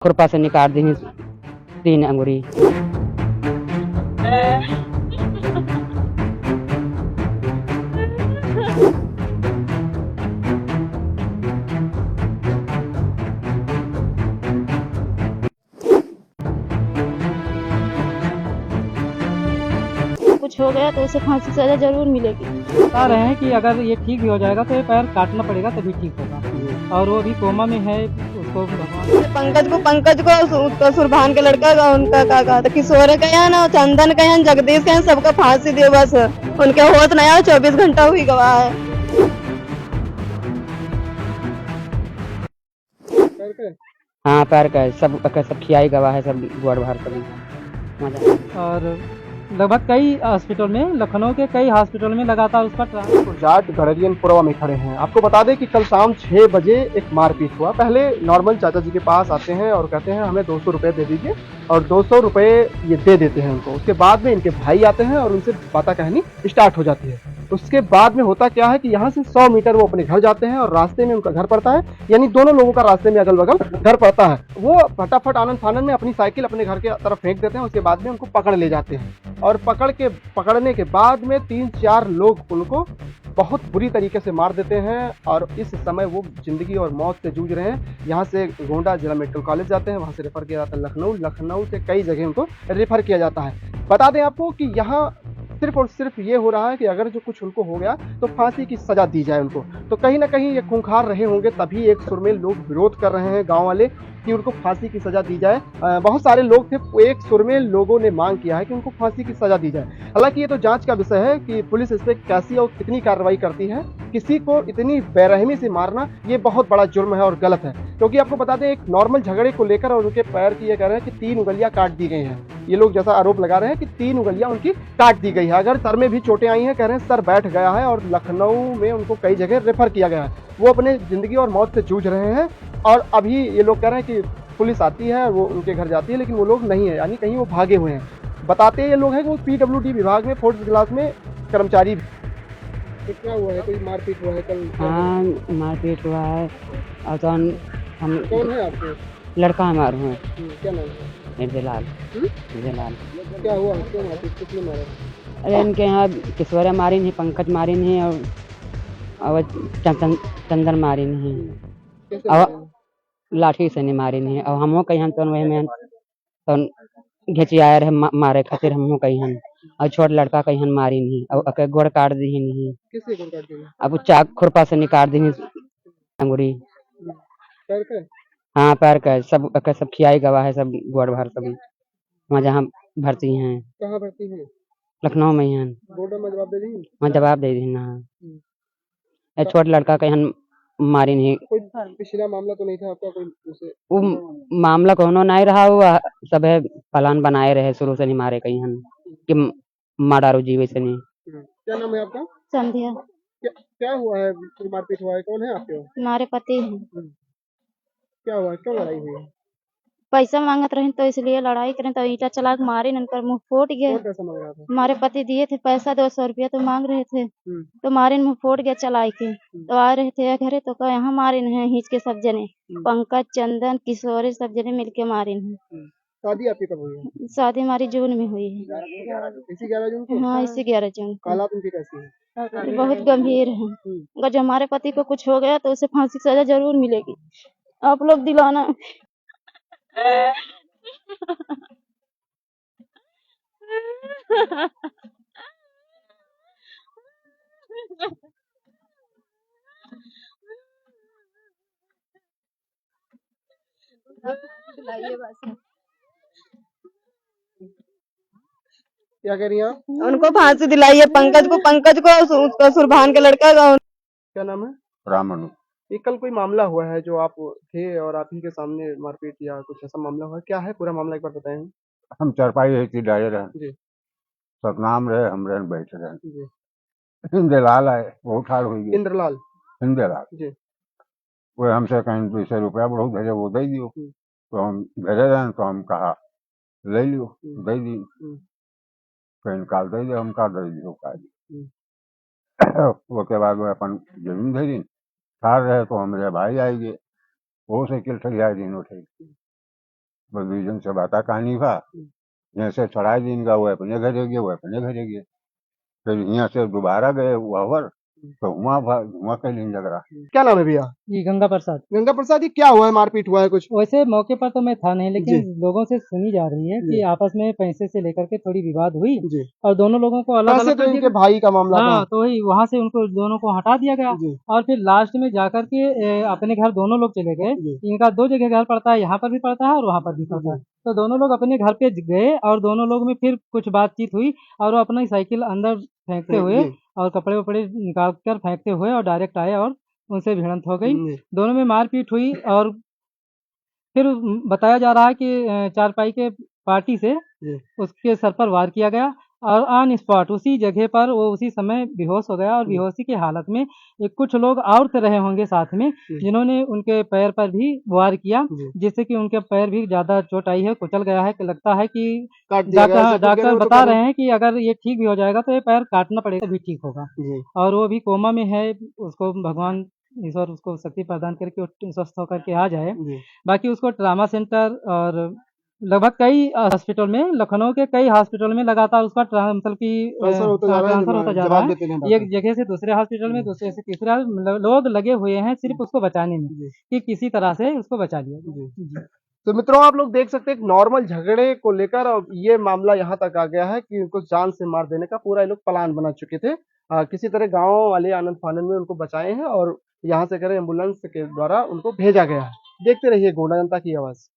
खुरपा से निकाल दी 3 अंगुरी। कुछ हो गया तो उसे फांसी की सजा जरूर मिलेगी। बता रहे हैं कि अगर ये ठीक भी हो जाएगा तो ये पैर काटना पड़ेगा तभी ठीक होगा, और वो अभी कोमा में है। उसको भगवान पंकज को सुरभान के लड़का का उनका क्या कहा था, किशोर का यहाँ ना, चंदन का यहाँ, जगदीश का यहाँ, सबका फांसी दे बस। उनके होत नया 24 घंटा हुई गवाह है। हाँ पैर का है, सब खियाई गवाह है, सब गोड़ भार सभी मजा। और लगभग कई हॉस्पिटल में, लखनऊ के कई हॉस्पिटल में लगातार उसका ट्रांसपोर्ट। जाट गड़रियन पुरवा में खड़े हैं। आपको बता दें कि कल शाम 6 बजे एक मारपीट हुआ। पहले नॉर्मल चाचा जी के पास आते हैं और कहते हैं हमें 200 रुपये दे दीजिए, और 200 रुपये ये दे देते हैं उनको। उसके बाद में इनके भाई आते हैं और उनसे बाता कहनी स्टार्ट हो जाती है। उसके बाद में होता क्या है कि यहाँ से 100 मीटर वो अपने घर जाते हैं और रास्ते में उनका घर पड़ता है, यानी दोनों लोगों का रास्ते में अगल बगल घर पड़ता है। वो फटाफट आनंद फानंद में अपनी साइकिल अपने घर के तरफ फेंक देते हैं। उसके बाद में उनको पकड़ ले जाते हैं, और पकड़ने के बाद में 3-4 लोग उनको बहुत बुरी तरीके से मार देते हैं। और इस समय वो जिंदगी और मौत से जूझ रहे हैं। यहाँ से गोंडा जिला मेडिकल कॉलेज जाते हैं, वहाँ से रेफर किया जाता है लखनऊ से कई जगह उनको रेफर किया जाता है। बता दें आपको कि यहाँ सिर्फ और सिर्फ ये हो रहा है कि अगर जो कुछ उनको हो गया तो फांसी की सजा दी जाए उनको। तो कहीं ना कहीं ये खूंखार रहे होंगे, तभी एक सुर में लोग विरोध कर रहे हैं, गांव वाले, कि उनको फांसी की सजा दी जाए। बहुत सारे लोग थे, एक सुर में लोगों ने मांग किया है कि उनको फांसी की सजा दी जाए। हालांकि ये तो जांच का विषय है कि पुलिस इस पर कैसी और कितनी कार्रवाई करती है। किसी को इतनी बेरहमी से मारना ये बहुत बड़ा जुर्म है और गलत है। क्योंकि आपको बता दें, एक नॉर्मल झगड़े को लेकर और उनके पैर की ये कह रहे हैं कि 3 उंगलियां काट दी गई हैं। ये लोग जैसा आरोप लगा रहे हैं कि 3 उंगलियां उनकी काट दी गई है। अगर सर में भी चोटें आई हैं, कह रहे हैं सर बैठ गया है, और लखनऊ में उनको कई जगह रेफर किया गया है। वो अपने जिंदगी और मौत से जूझ रहे हैं। और अभी ये लोग कह रहे हैं कि पुलिस आती है, वो उनके घर जाती है, लेकिन वो लोग नहीं है, यानी कहीं वो भागे हुए हैं। बताते ये लोग हैं कि वो PWD विभाग में 4th क्लास में कर्मचारी। कितना हुआ है? कोई मारपीट हुआ है कल? हाँ मारपीट हुआ है। और तो हम कौन है आपके? लड़का हमारे हैं क्या नाम है? निर्जलाल। निर्जलाल। क्या हुआ? क्यों मारपीट? किसने मारा? अरे इनके यहाँ किशोर मारिन है, पंकज मारिन है, और चंदन मारिन है, कैसे और मारे? लाठी से नहीं मारिन है। और हमो कहीं तो वही में तो घिचिया रहे मारे खातिर हमो कहीं, और छोट लड़का कहीं मारी नहीं, और अके गोड़ काट दी नहीं। किससे गोड़ काट दिया? अब चाक खुरपा से निकाल दी अंगुरी। पैर का? हाँ पैर का है, सब खियाई गवाह है, सब गोड़ भार सभी वहाँ जहाँ भर्ती हैं। कहाँ भर्ती है? लखनऊ में ही हैं। बोर्ड में जवाब दे दी? वहाँ जवाब दे दी ना। ये छोट लड़का कहीं मारी नहीं। कोई पिछला मामला तो नहीं था आपका कोई उसे? वो मामला कोनो नहीं रहा, हुआ सब है प्लान बनाए रहे शुरू से, नहीं मारे कहीं कि मारो जीवे से नहीं। क्या नाम है आपका? संध्या। क्या हुआ है? कोई मारपीट हुआ है? कौन है आपके? हमारे पति हैं। क्या हुआ? क्यों लड़ाई हुई है? पैसा मांगत रहे तो इसलिए लड़ाई करें, तो ईटा चला के मारे, उनका मुंह फूट गया। कौन पैसा मांग रहा था? हमारे पति दिए थे पैसा 200 रुपया, तो मांग रहे थे, तो मारे मुंह फूट गया चलाई के। तो आ रहे थे घरे तो कहा यहाँ मारे हैं हिच के सब जने, पंकज, चंदन, किशोर, सब जने मिलके मारे हैं। शादी आपकी कब हुई है? शादी हमारी जून में हुई है। इसी 11 जून को? हाँ इसी 11 जून को। हालात उनकी कैसी है? बहुत गंभीर है। अगर जो हमारे पति को कुछ हो गया तो उसे फांसी की सजा जरूर मिलेगी। आप लोग दिलाना। क्या कह रही हैं आप? उनको फांसी दिलाइए, उसका सुरभान के लड़का का। क्या नाम है? रामन। ये कल कोई मामला हुआ है जो आप थे और आप ही के सामने मारपीट या कुछ ऐसा मामला हुआ है? क्या है पूरा मामला, एक बार बताएं। हम चारपाई है थी डाले रहे, जी सतनाम रहे, हम रहे बैठे रहे। जी। हिंदेलाल आए, वो ठाड़ हुई गई। इंद्रलाल? हिंदेलाल जी। वो हमसे कहीं 200 रुपया बढ़ो भेजे, वो दे दियो। तो हम भेजे रहे, तो हम कहा ले लियो, दे दी। कहीं निकाल दे दे, हम कहा दे दियो का दी। उसके बाद वो अपन जमीन दे दी, ठाड़ रहे तो हमारे भाई आएंगे, वो साइकिल ठगिया दिन उठे। बस दुई से बाता कहानी बा। जैसे चढ़ा दिन का वो अपने घरे गए, वो अपने घरे गए। फिर यहाँ से दोबारा गए वहां, तो वहाँ कहीं लग रहा। क्या नाम है भैया? जी गंगा प्रसाद। गंगा प्रसाद, ये क्या हुआ है, मारपीट हुआ है कुछ? वैसे मौके पर तो मैं था नहीं, लेकिन जी। लोगों से सुनी जा रही है जी। कि आपस में पैसे से लेकर के थोड़ी विवाद हुई जी। और दोनों लोगों को अलग पैसे अलग तो कर दिया इनके गया। भाई का मामला हाँ, था। तो वही वहां से उनको दोनों को हटा दिया गया जी। और फिर लास्ट में जाकर के अपने घर दोनों लोग चले गए। जी। इनका 2 जगह घर पड़ता है, यहाँ पर भी पड़ता है और वहाँ पर भी पड़ता है। तो दोनों लोग अपने घर पे गए और दोनों लोग में फिर कुछ बातचीत हुई और वो अपना साइकिल अंदर फेंकते हुए जी। और कपड़े वपड़े निकाल कर फेंकते हुए और डायरेक्ट आए और उनसे भिड़ंत हो गई। जी। दोनों में मारपीट हुई और फिर बताया जा रहा है कि चारपाई के पार्टी से जी। उसके सर पर वार किया गया और ऑन स्पॉट उसी जगह पर वो उसी समय बेहोश हो गया और बेहोशी की हालत में कुछ लोग और थे रहे होंगे साथ में, जिन्होंने उनके पैर पर भी वार किया, जिससे कि उनके पैर भी ज्यादा चोट आई है, कुचल गया है। लगता है कि काट दिया गया, ऐसा कुछ कह रहे डॉक्टर हो तो बता करो। रहे हैं कि अगर ये ठीक भी हो जाएगा तो ये पैर काटना पड़ेगा तभी ठीक होगा। जी। और वो भी कोमा में है, उसको भगवान ईश्वर उसको शक्ति प्रदान करके वो स्वस्थ होकर के आ जाए। जी। बाकी उसको ट्रामा सेंटर और लगभग कई हॉस्पिटल में, लखनऊ के कई हॉस्पिटल में लगातार उसका मतलब कि ट्रांसफर होता जा रहा है, ट्रांसफर होता जा रहा जवाब है। देते नहीं एक डॉक्टर। जगह से दूसरे हॉस्पिटल में, दूसरे से तीसरा, लोग लगे हुए हैं सिर्फ उसको बचाने में जी। कि किसी तरह से उसको बचा लिया जी। जी। तो मित्रों, आप लोग देख सकते हैं एक नॉर्मल झगड़े को लेकर अब ये मामला यहाँ तक आ गया है कि उनको जान से मार देने का पूरा ये लोग प्लान बना चुके थे। किसी तरह गांव वाले आनंद फानंद में उनको बचाए हैं और यहाँ से करे एम्बुलेंस के द्वारा उनको भेजा गया है। देखते रहिए गोंडा जनता की आवाज।